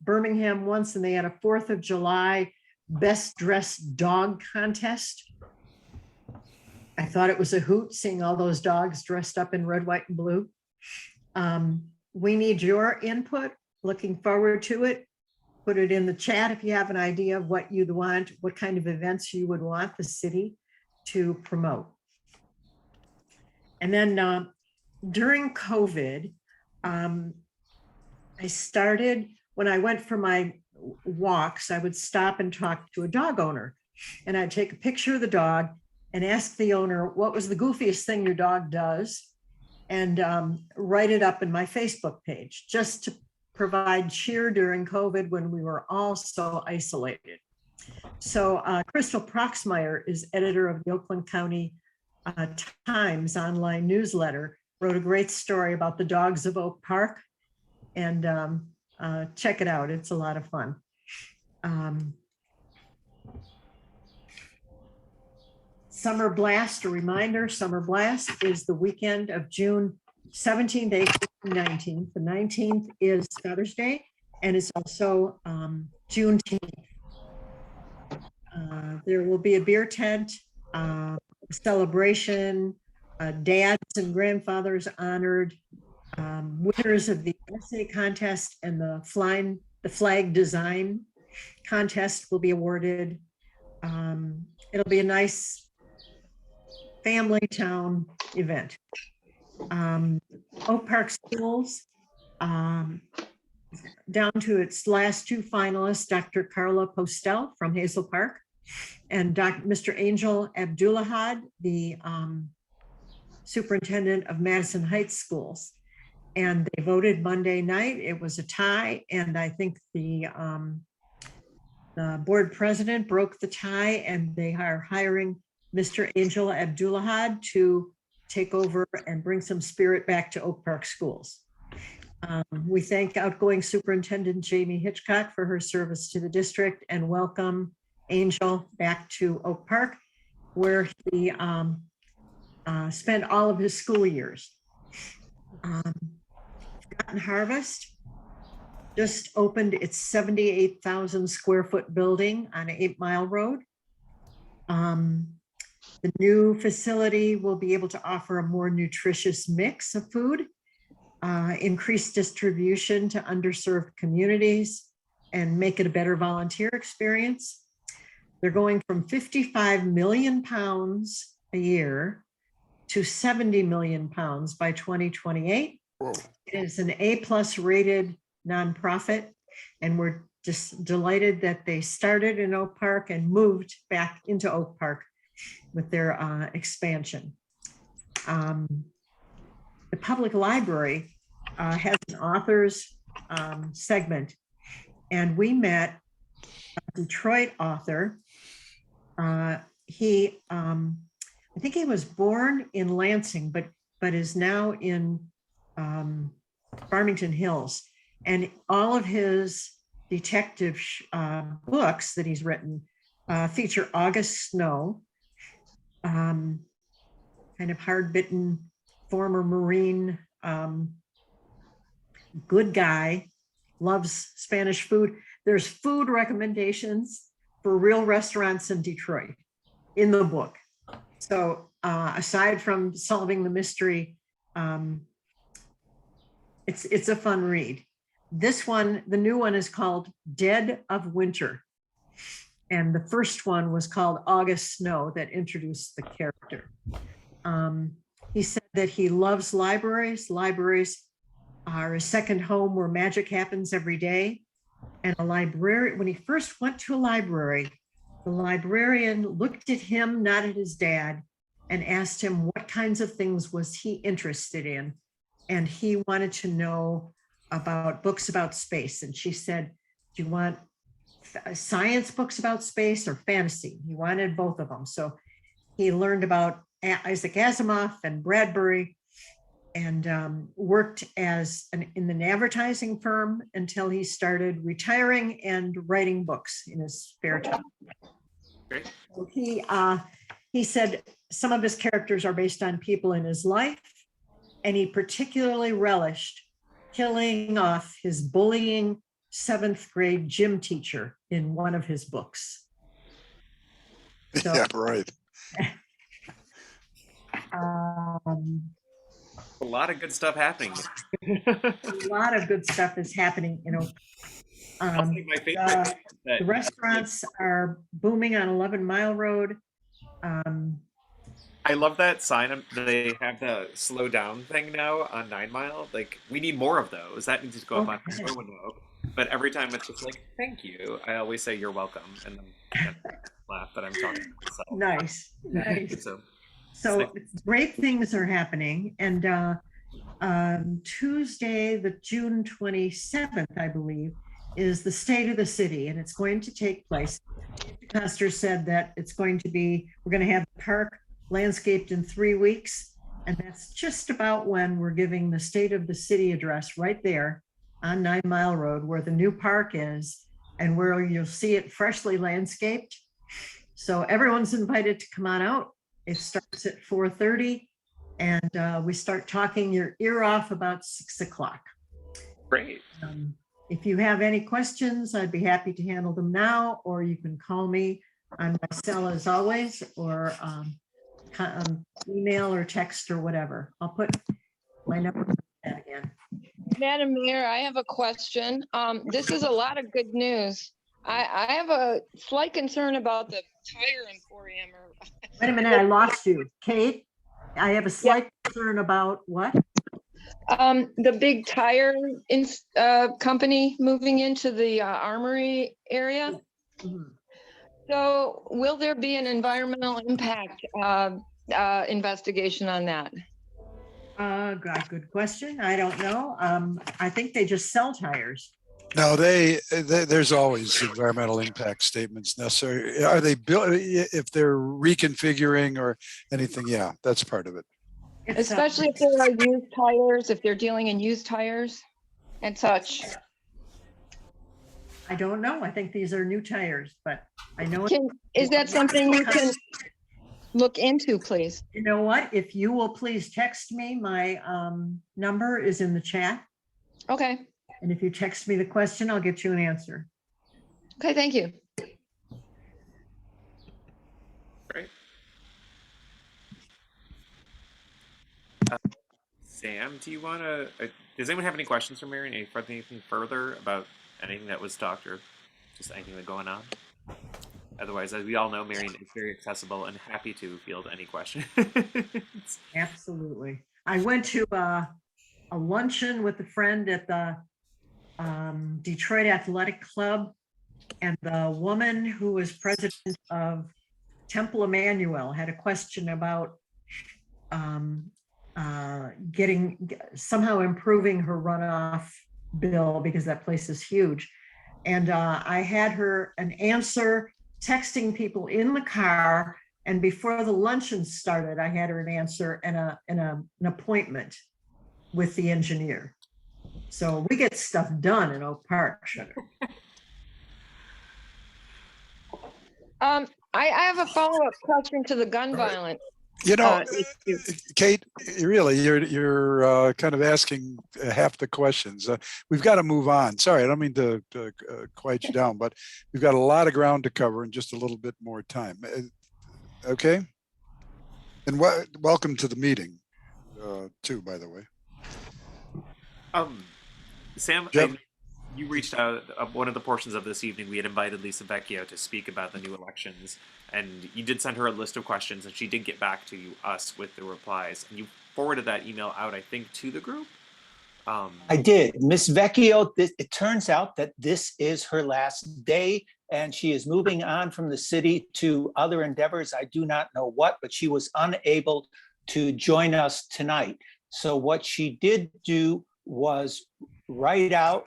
Birmingham once, and they had a 4th of July best dressed dog contest. I thought it was a hoot seeing all those dogs dressed up in red, white, and blue. We need your input. Looking forward to it. Put it in the chat if you have an idea of what you'd want, what kind of events you would want the city to promote. And then during COVID, I started, when I went for my walks, I would stop and talk to a dog owner, and I'd take a picture of the dog and ask the owner, what was the goofiest thing your dog does? And write it up in my Facebook page, just to provide cheer during COVID when we were all so isolated. So Crystal Proxmire is editor of the Oakland County Times online newsletter, wrote a great story about the dogs of Oak Park, and check it out. It's a lot of fun. Summer Blast, a reminder, Summer Blast is the weekend of June 17th, 18th, and 19th. The 19th is Father's Day, and it's also Juneteenth. There will be a beer tent, celebration, dads and grandfathers honored, winners of the essay contest and the flag design contest will be awarded. It'll be a nice family town event. Oak Park Schools, down to its last 2 finalists, Dr. Carla Postel from Hazel Park and Mr. Angel Abdullahad, the superintendent of Madison Heights Schools. And they voted Monday night. It was a tie, and I think the board president broke the tie, and they are hiring Mr. Angel Abdullahad to take over and bring some spirit back to Oak Park Schools. We thank outgoing Superintendent Jamie Hitchcock for her service to the district, and welcome Angel back to Oak Park, where he spent all of his school years. Forgotten Harvest just opened its 78,000 square foot building on 8 Mile Road. The new facility will be able to offer a more nutritious mix of food, increase distribution to underserved communities, and make it a better volunteer experience. They're going from 55 million pounds a year to 70 million pounds by 2028. Whoa. It is an A+ rated nonprofit, and we're just delighted that they started in Oak Park and moved back into Oak Park with their expansion. The public library has an authors segment, and we met a Detroit author. I think he was born in Lansing, but is now in Farmington Hills, and all of his detective books that he's written feature August Snow, kind of hard-bitten former Marine, good guy, loves Spanish food. There's food recommendations for real restaurants in Detroit in the book. So aside from solving the mystery, it's a fun read. This one, the new one, is called Dead of Winter. And the first one was called August Snow, that introduced the character. He said that he loves libraries. Libraries are a second home where magic happens every day. And a librarian, when he first went to a library, the librarian looked at him, not at his dad, and asked him what kinds of things was he interested in. And he wanted to know about books about space. And she said, do you want science books about space or fantasy? He wanted both of them. So he learned about Isaac Asimov and Bradbury, and worked in an advertising firm until he started retiring and writing books in his spare time. Great. So he said some of his characters are based on people in his life, and he particularly relished killing off his bullying 7th grade gym teacher in one of his books. So, Yeah, right. A lot of good stuff happening. A lot of good stuff is happening. I think my favorite. The restaurants are booming on 11 Mile Road. I love that sign. They have the slow down thing now on 9 Mile. Like, we need more of those. That needs to go up on the window. But every time it's just like, thank you. I always say you're welcome, and then laugh that I'm talking to myself. Nice. So Sick. great things are happening. And Tuesday, the June 27th, I believe, is the State of the City, and it's going to take place. DeCoster said that we're going to have the park landscaped in 3 weeks. And that's just about when we're giving the State of the City address right there on 9 Mile Road, where the new park is and where you'll see it freshly landscaped. So everyone's invited to come on out. It starts at 4:30, and we start talking your ear off about 6 o'clock. Great. If you have any questions, I'd be happy to handle them now, or you can call me on my cell as always, or email or text or whatever. I'll put my number again. Madam Mayor, I have a question. This is a lot of good news. I have a slight concern about the tire emporium. Wait a minute, I lost you. Kate, I have a slight concern about what? The big tire company moving into the Armory area. Mhm. So will there be an environmental impact investigation on that? God, good question. I don't know. I think they just sell tires. No, there's always environmental impact statements necessary. Are they built, if they're reconfiguring or anything? Yeah, that's part of it. Especially if there are used tires, if they're dealing in used tires and such. I don't know. I think these are new tires, but I know. Is that something you can look into, please? You know what? If you will please text me, my number is in the chat. Okay. And if you text me the question, I'll get you an answer. Okay, thank you. Great. Sam, do you want to? Does anyone have any questions for Marion? Anything further about anything that was talked, or just anything that's going on? Otherwise, as we all know, Marion is very accessible and happy to field any questions. Absolutely. I went to a luncheon with a friend at the Detroit Athletic Club, and the woman who was president of Temple Emmanuel had a question about somehow improving her runoff bill, because that place is huge. And I had her an answer texting people in the car, and before the luncheon started, I had her an answer and an appointment with the engineer. So we get stuff done in Oak Park. I have a follow-up question to the gun violence. You know, thank you. Kate, you're kind of asking half the questions. We've got to move on. Sorry, I don't mean to quiet you down, but we've got a lot of ground to cover in just a little bit more time. Okay? And welcome to the meeting, too, by the way. Sam, Yep. you reached out one of the portions of this evening. We had invited Lisa Vecchio to speak about the new elections, and you did send her a list of questions, and she did get back to us with the replies. And you forwarded that email out, I think, to the group. I did. Miss Vecchio, it turns out that this is her last day, and she is moving on from the city to other endeavors. I do not know what, but she was unable to join us tonight. So what she did do was write out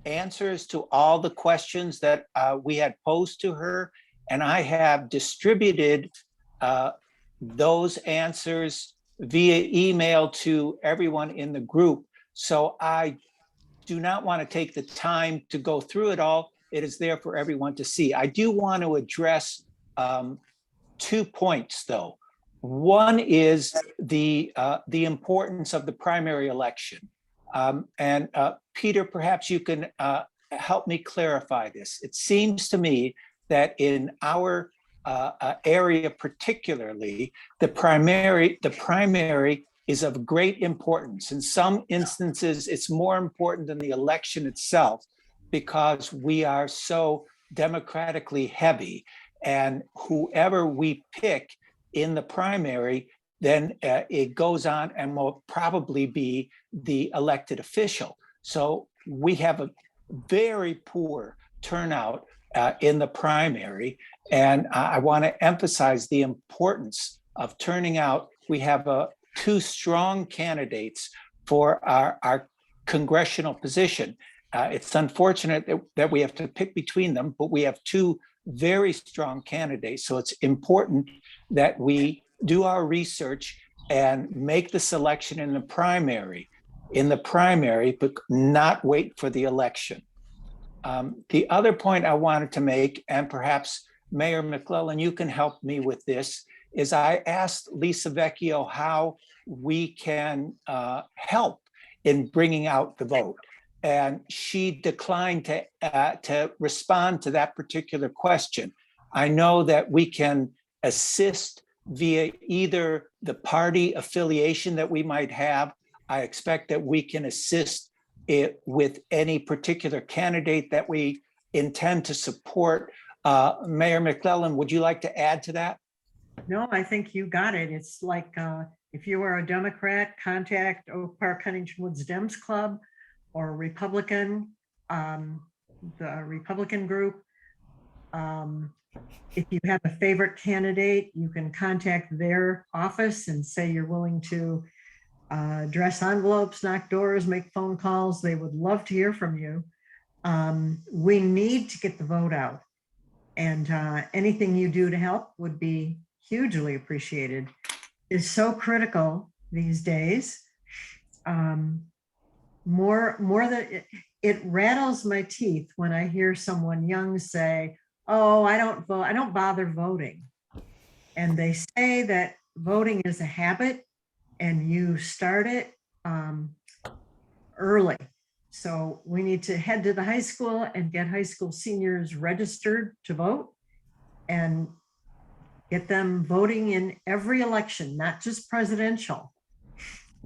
answers to all the questions that we had posed to her, and I have distributed those answers via email to everyone in the group. So I do not want to take the time to go through it all. It is there for everyone to see. I do want to address 2 points, though. One is the importance of the primary election. And Peter, perhaps you can help me clarify this. It seems to me that in our area particularly, the primary is of great importance. In some instances, it's more important than the election itself because we are so democratically heavy. And whoever we pick in the primary, then it goes on and will probably be the elected official. So we have a very poor turnout in the primary. And I want to emphasize the importance of turning out. We have 2 strong candidates for our congressional position. It's unfortunate that we have to pick between them, but we have 2 very strong candidates. So it's important that we do our research and make the selection in the primary, but not wait for the election. The other point I wanted to make, and perhaps Mayor McClellan, you can help me with this, is I asked Lisa Vecchio how we can help in bringing out the vote. And she declined to respond to that particular question. I know that we can assist via either the party affiliation that we might have. I expect that we can assist it with any particular candidate that we intend to support. Mayor McClellan, would you like to add to that? No, I think you got it. It's like if you are a Democrat, contact Oak Park Huntington Woods Dems Club or Republican, the Republican group. If you have a favorite candidate, you can contact their office and say you're willing to address envelopes, knock doors, make phone calls. They would love to hear from you. We need to get the vote out, and anything you do to help would be hugely appreciated. It's so critical these days. More than it rattles my teeth when I hear someone young say, "Oh, I don't vote. I don't bother voting." And they say that voting is a habit and you start it early. So we need to head to the high school and get high school seniors registered to vote and get them voting in every election, not just presidential.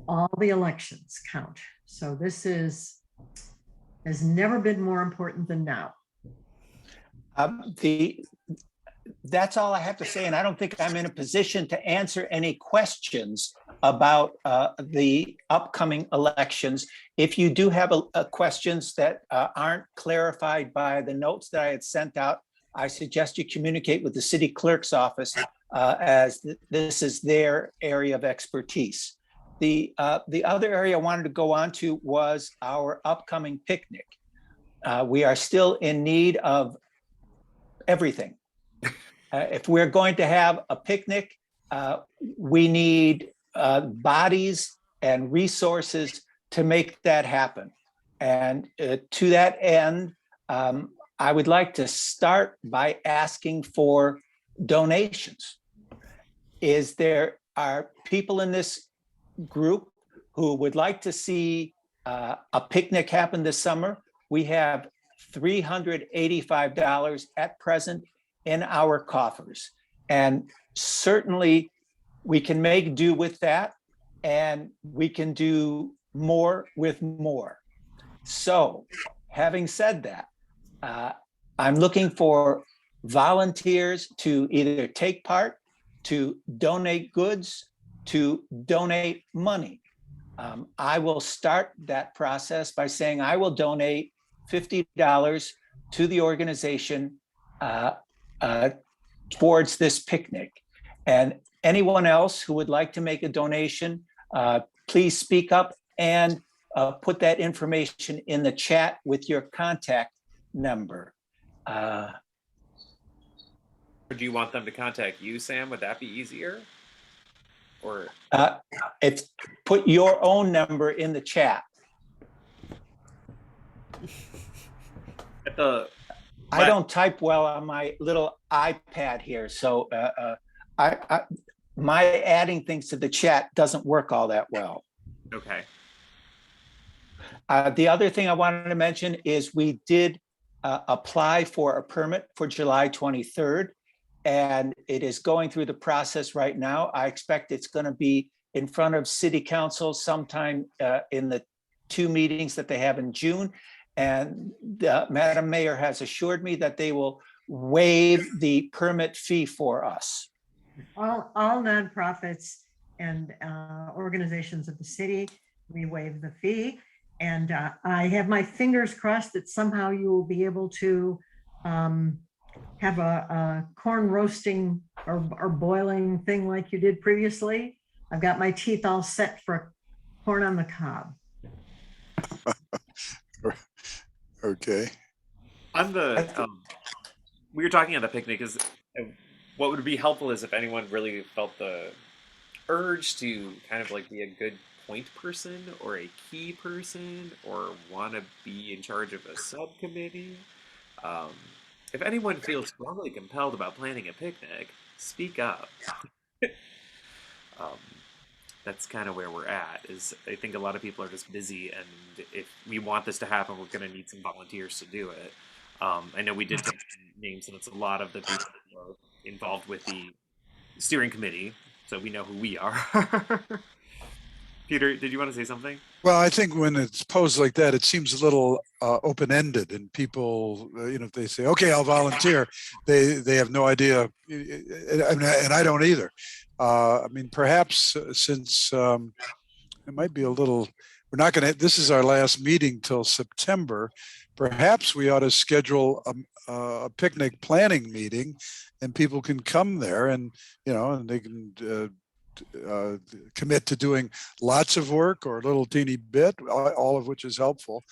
All the elections count. So this has never been more important than now. That's all I have to say, and I don't think I'm in a position to answer any questions about the upcoming elections. If you do have questions that aren't clarified by the notes that I had sent out, I suggest you communicate with the city clerk's office as this is their area of expertise. The other area I wanted to go on to was our upcoming picnic. We are still in need of everything. If we're going to have a picnic, we need bodies and resources to make that happen. And to that end, I would like to start by asking for donations. Is there are people in this group who would like to see a picnic happen this summer. We have $385 at present in our coffers. And certainly we can make do with that, and we can do more with more. So having said that, I'm looking for volunteers to either take part, to donate goods, to donate money. I will start that process by saying I will donate $50 to the organization towards this picnic. And anyone else who would like to make a donation, please speak up and put that information in the chat with your contact number. Or do you want them to contact you, Sam? Would that be easier? Or If put your own number in the chat. at the I don't type well on my little iPad here, so my adding things to the chat doesn't work all that well. okay. The other thing I wanted to mention is we did apply for a permit for July 23rd, and it is going through the process right now. I expect it's going to be in front of City Council sometime in the 2 meetings that they have in June. And Madam Mayor has assured me that they will waive the permit fee for us. All nonprofits and organizations of the city, we waive the fee. And I have my fingers crossed that somehow you will be able to have a corn roasting or boiling thing like you did previously. I've got my teeth all set for corn on the cob. Okay. On the we were talking at the picnic, is what would be helpful is if anyone really felt the urge to kind of like be a good point person or a key person or want to be in charge of a subcommittee. If anyone feels strongly compelled about planning a picnic, speak up. That's kind of where we're at. Is I think a lot of people are just busy, and if we want this to happen, we're going to need some volunteers to do it. I know we did take names, and it's a lot of the people who are involved with the steering committee, so we know who we are. Peter, did you want to say something? Well, I think when it's posed like that, it seems a little open-ended, and people, if they say, "Okay, I'll volunteer," they have no idea, and I don't either. I mean, perhaps since it might be a little, we're not going to. This is our last meeting till September. Perhaps we ought to schedule a picnic planning meeting, and people can come there, and and they can. Commit to doing lots of work or a little teeny bit, all of which is helpful.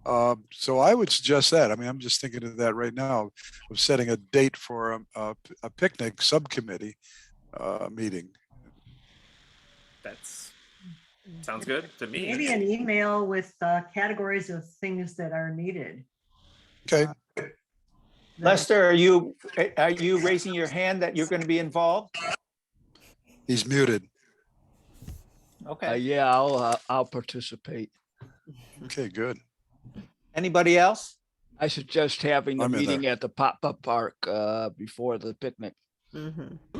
So I would suggest that. I mean, I'm just thinking of that right now, of setting a date for a picnic subcommittee meeting. That's sounds good to me. Maybe an email with categories of things that are needed. Okay. Lester, are you raising your hand that you're going to be involved? He's muted. Okay. Yeah, I'll participate. Okay, good. Anybody else? I suggest having a I'm in meeting there. at the pop-up park before the picnic.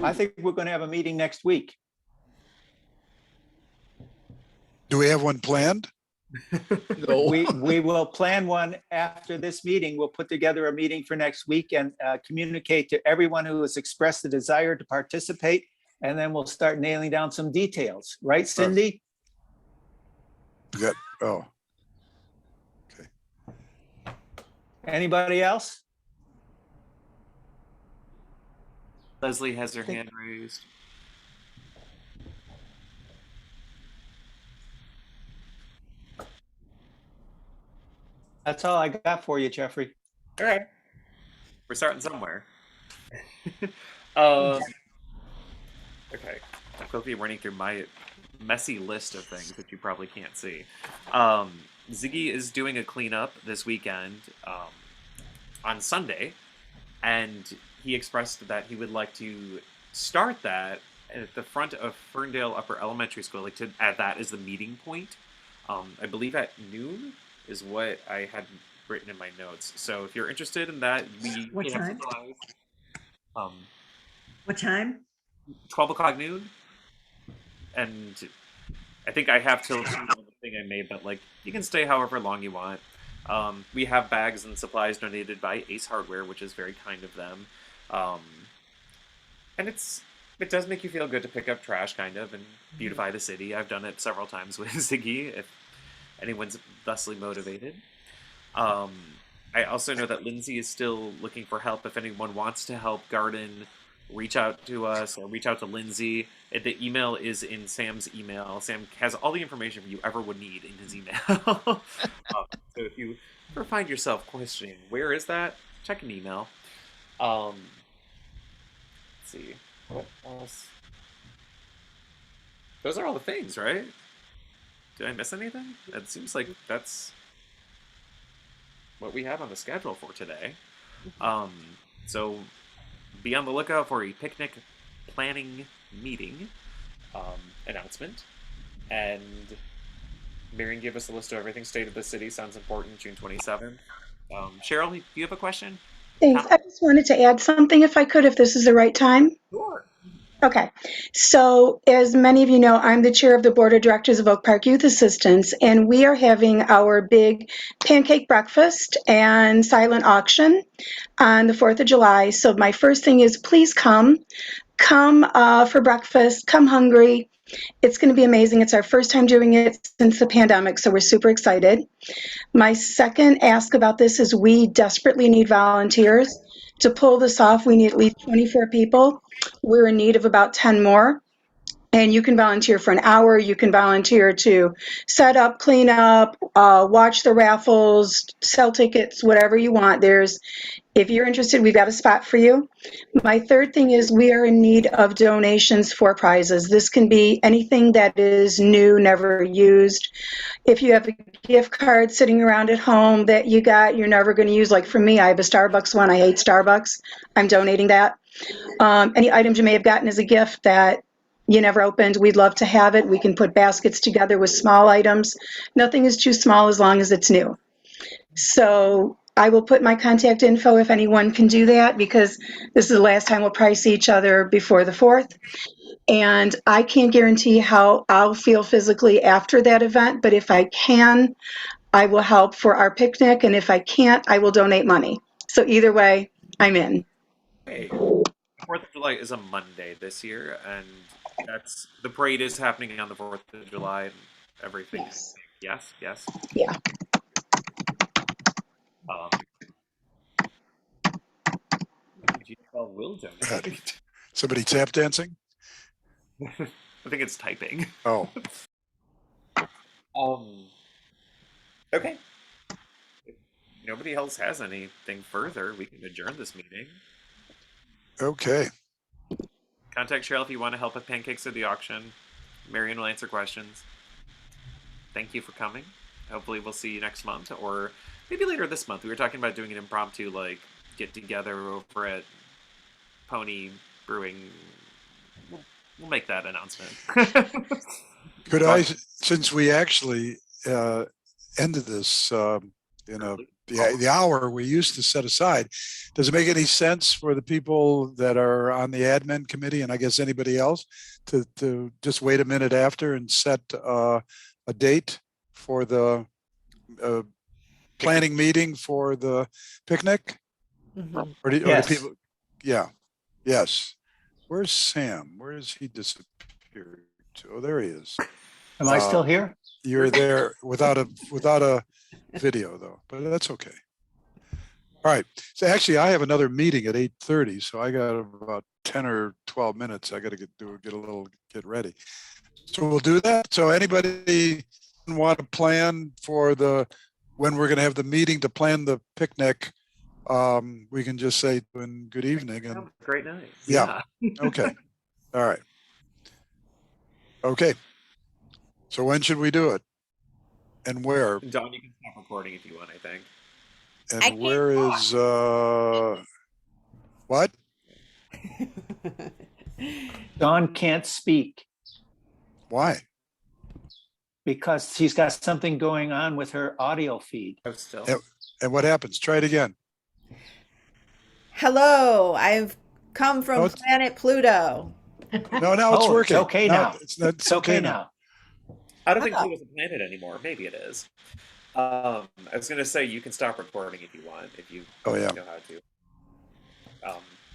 I think we're going to have a meeting next week. Do we have one planned? No. We will plan one after this meeting. We'll put together a meeting for next week and communicate to everyone who has expressed the desire to participate. And then we'll start nailing down some details, right, Cindy? Oh, Anybody else? Leslie has her hand raised. That's all I got for you, Jeffrey. All right. We're starting somewhere. Okay, I'm quickly running through my messy list of things that you probably can't see. Ziggy is doing a cleanup this weekend on Sunday, and he expressed that he would like to start that at the front of Ferndale Upper Elementary School, like to add that as the meeting point. I believe at noon is what I had written in my notes. So if you're interested in that, we What have time? supplies. Um, What time? 12 o'clock noon, and I think I have till 2 on the thing I made, but like you can stay however long you want. We have bags and supplies donated by Ace Hardware, which is very kind of them. Um, and it does make you feel good to pick up trash, kind of, and beautify the city. I've done it several times with Ziggy, if anyone's thusly motivated. Um, I also know that Lindsay is still looking for help. If anyone wants to help garden, reach out to us or reach out to Lindsay. The email is in Sam's email. Sam has all the information you ever would need in his email. So if you ever find yourself questioning, where is that? Check an email. Let's see. What else? Those are all the things, right? Did I miss anything? It seems like that's what we have on the schedule for today. So be on the lookout for a picnic planning meeting announcement. And Marion gave us a list of everything. State of the City sounds important, June 27th. Cheryl, do you have a question? Thanks. I just wanted to add something if I could, if this is the right time. Sure. Okay. So as many of you know, I'm the chair of the board of directors of Oak Park Youth Assistance, and we are having our big pancake breakfast and silent auction on the 4th of July. So my first thing is please come for breakfast, come hungry. It's going to be amazing. It's our first time doing it since the pandemic, so we're super excited. My second ask about this is we desperately need volunteers. To pull this off, we need at least 24 people. We're in need of about 10 more. And you can volunteer for an hour. You can volunteer to set up, clean up, watch the raffles, sell tickets, whatever you want. If you're interested, we've got a spot for you. My third thing is we are in need of donations for prizes. This can be anything that is new, never used. If you have a gift card sitting around at home that you're never going to use, like for me, I have a Starbucks one. I hate Starbucks. I'm donating that. Any items you may have gotten as a gift that you never opened, we'd love to have it. We can put baskets together with small items. Nothing is too small as long as it's new. So I will put my contact info if anyone can do that, because this is the last time we'll probably see each other before the 4th. And I can't guarantee how I'll feel physically after that event, but if I can, I will help for our picnic. And if I can't, I will donate money. So either way, I'm in. Hey, 4th of July is a Monday this year, and the parade is happening on the 4th of July and everything. Yes. Yes. Yeah. GFL will donate. Somebody tap dancing? I think it's typing. Oh. Okay. If nobody else has anything further, we can adjourn this meeting. Okay. Contact Cheryl if you want to help with pancakes or the auction. Marion will answer questions. Thank you for coming. Hopefully we'll see you next month, or maybe later this month. We were talking about doing an impromptu, like, get together over at Pony Brewing. We'll make that announcement. Could I, since we actually ended this in the hour we used to set aside, does it make any sense for the people that are on the admin committee, and I guess anybody else, to just wait a minute after and set a date for the planning meeting for the picnic? Mhm. Or do Yes. people? Yeah. Yes. Where's Sam? Where has he disappeared to? Oh, there he is. Am I still here? You're there without a video though, but that's okay. All right. So actually, I have another meeting at 8:30, so I got about 10 or 12 minutes. I got to get ready. So we'll do that. So anybody want to plan for when we're going to have the meeting to plan the picnic? We can just say good evening and great night. Yeah. Okay. All right. Okay. So when should we do it? And where? Don, you can stop recording if you want, I think. And where is what? Dawn can't speak Why? because she's got something going on with her audio feed. Oh, still. And what happens? Try it again. Hello, I've come from No, it's- planet Pluto. No, now it's Oh, working. It's okay now. It's okay now. I don't think Oh. Pluto's a planet anymore. Maybe it is. I was gonna say you can stop recording if you want, if you Oh, yeah. know how to.